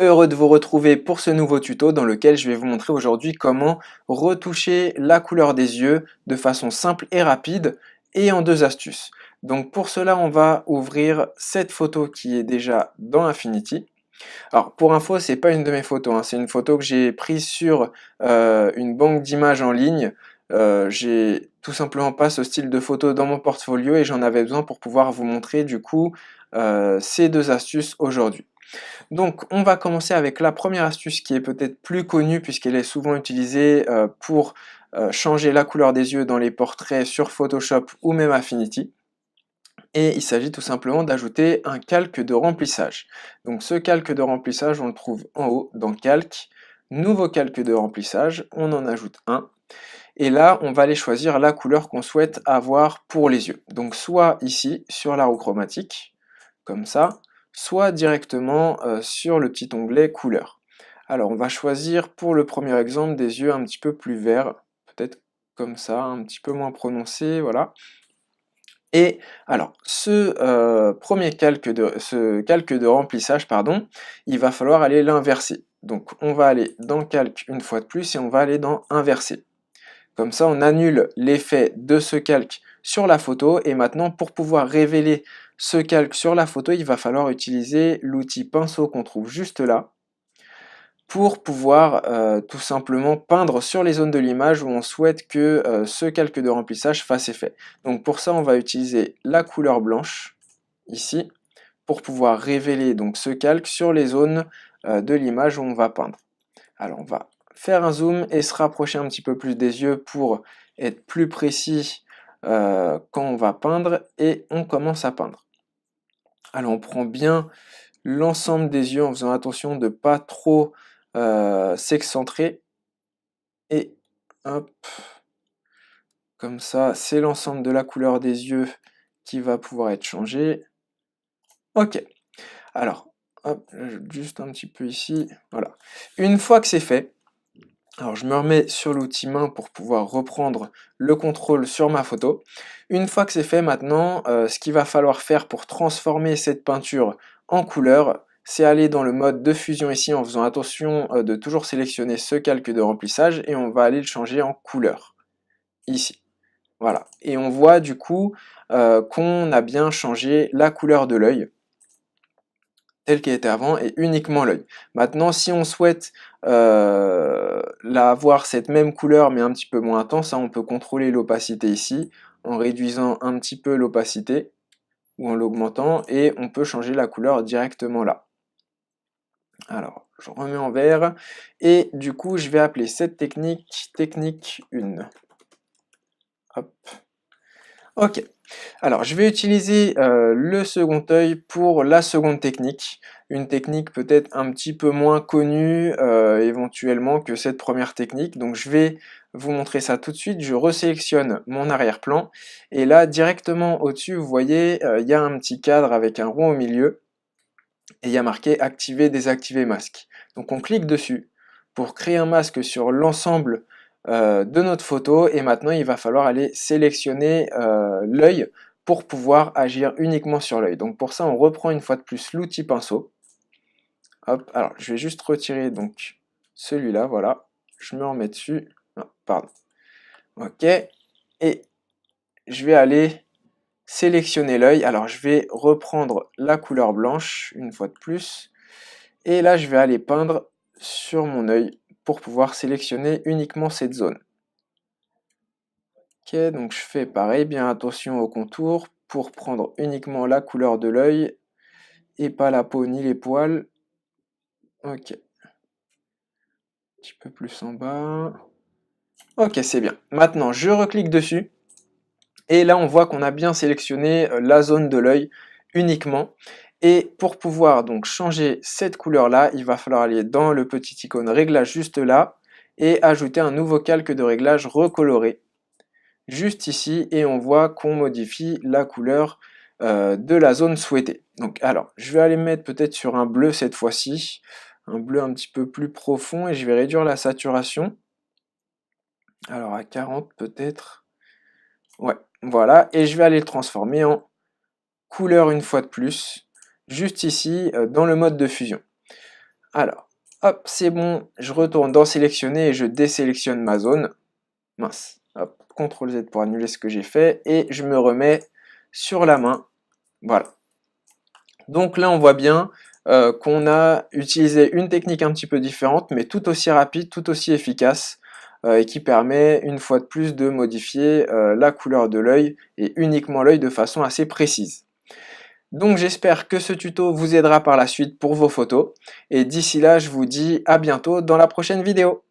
Heureux de vous retrouver pour ce nouveau tuto dans lequel je vais vous montrer aujourd'hui comment retoucher la couleur des yeux de façon simple et rapide et en deux astuces. Donc pour cela, on va ouvrir cette photo qui est déjà dans Affinity. Alors pour info, c'est pas une de mes photos, hein, c'est une photo que j'ai prise sur une banque d'images en ligne. J'ai tout simplement pas ce style de photo dans mon portfolio et j'en avais besoin pour pouvoir vous montrer du coup ces deux astuces aujourd'hui. Donc on va commencer avec la première astuce qui est peut-être plus connue puisqu'elle est souvent utilisée pour changer la couleur des yeux dans les portraits sur Photoshop ou même Affinity. Et il s'agit tout simplement d'ajouter un calque de remplissage. Donc ce calque de remplissage, on le trouve en haut dans Calque, Nouveau calque de remplissage, on en ajoute un. Et là, on va aller choisir la couleur qu'on souhaite avoir pour les yeux. Donc soit ici, sur la roue chromatique, comme ça, soit directement sur le petit onglet couleur. Alors on va choisir pour le premier exemple des yeux un petit peu plus verts, peut-être comme ça, un petit peu moins prononcé, voilà. Et alors, ce calque de remplissage, pardon, il va falloir aller l'inverser. Donc on va aller dans calque une fois de plus et on va aller dans inverser. Comme ça, on annule l'effet de ce calque sur la photo. Et maintenant, pour pouvoir révéler ce calque sur la photo, il va falloir utiliser l'outil pinceau qu'on trouve juste là pour pouvoir tout simplement peindre sur les zones de l'image où on souhaite que ce calque de remplissage fasse effet. Donc pour ça, on va utiliser la couleur blanche, ici, pour pouvoir révéler donc ce calque sur les zones de l'image où on va peindre. Alors on va faire un zoom et se rapprocher un petit peu plus des yeux pour être plus précis quand on va peindre, et on commence à peindre. Alors on prend bien l'ensemble des yeux en faisant attention de ne pas trop s'excentrer, et hop, comme ça c'est l'ensemble de la couleur des yeux qui va pouvoir être changé. Ok, alors hop, juste un petit peu ici, voilà. Une fois que c'est fait, alors je me remets sur l'outil main pour pouvoir reprendre le contrôle sur ma photo. Une fois que c'est fait maintenant, ce qu'il va falloir faire pour transformer cette peinture en couleur, c'est aller dans le mode de fusion ici en faisant attention de toujours sélectionner ce calque de remplissage, et on va aller le changer en couleur, ici. Voilà, et on voit du coup qu'on a bien changé la couleur de l'œil tel qu'elle était avant, et uniquement l'œil. Maintenant, si on souhaite avoir cette même couleur mais un petit peu moins intense, hein, on peut contrôler l'opacité ici en réduisant un petit peu l'opacité ou en l'augmentant, et on peut changer la couleur directement là. Alors, je remets en vert, et du coup, je vais appeler cette technique 1. Hop. Ok. Alors, je vais utiliser le second œil pour la seconde technique, une technique peut-être un petit peu moins connue éventuellement que cette première technique. Donc, je vais vous montrer ça tout de suite. Je resélectionne mon arrière-plan, et là, directement au-dessus, vous voyez, il y a un petit cadre avec un rond au milieu, et il y a marqué activer, désactiver masque. Donc, on clique dessus pour créer un masque sur l'ensemble de notre photo, et maintenant il va falloir aller sélectionner l'œil pour pouvoir agir uniquement sur l'œil. Donc pour ça, on reprend une fois de plus l'outil pinceau. Hop, alors je vais juste retirer donc celui-là, voilà, je me remets dessus. Non, pardon. Ok, et je vais aller sélectionner l'œil. Alors je vais reprendre la couleur blanche une fois de plus, et là je vais aller peindre sur mon œil pour pouvoir sélectionner uniquement cette zone. Ok, donc je fais pareil, bien attention au contour pour prendre uniquement la couleur de l'œil et pas la peau ni les poils. Ok, un petit peu plus en bas. Ok, c'est bien. Maintenant, je reclique dessus, et là on voit qu'on a bien sélectionné la zone de l'œil uniquement. Et pour pouvoir donc changer cette couleur là, il va falloir aller dans le petit icône réglage juste là et ajouter un nouveau calque de réglage recoloré juste ici, et on voit qu'on modifie la couleur de la zone souhaitée. Donc alors, je vais aller me mettre peut-être sur un bleu cette fois-ci, un bleu un petit peu plus profond, et je vais réduire la saturation. Alors à 40 peut-être. Ouais, voilà, et je vais aller le transformer en couleur une fois de plus, juste ici dans le mode de fusion. Alors, hop, c'est bon, je retourne dans sélectionner et je désélectionne ma zone. Mince, hop, CTRL Z pour annuler ce que j'ai fait et je me remets sur la main. Voilà. Donc là, on voit bien qu'on a utilisé une technique un petit peu différente, mais tout aussi rapide, tout aussi efficace, et qui permet une fois de plus de modifier la couleur de l'œil et uniquement l'œil de façon assez précise. Donc j'espère que ce tuto vous aidera par la suite pour vos photos, et d'ici là, je vous dis à bientôt dans la prochaine vidéo.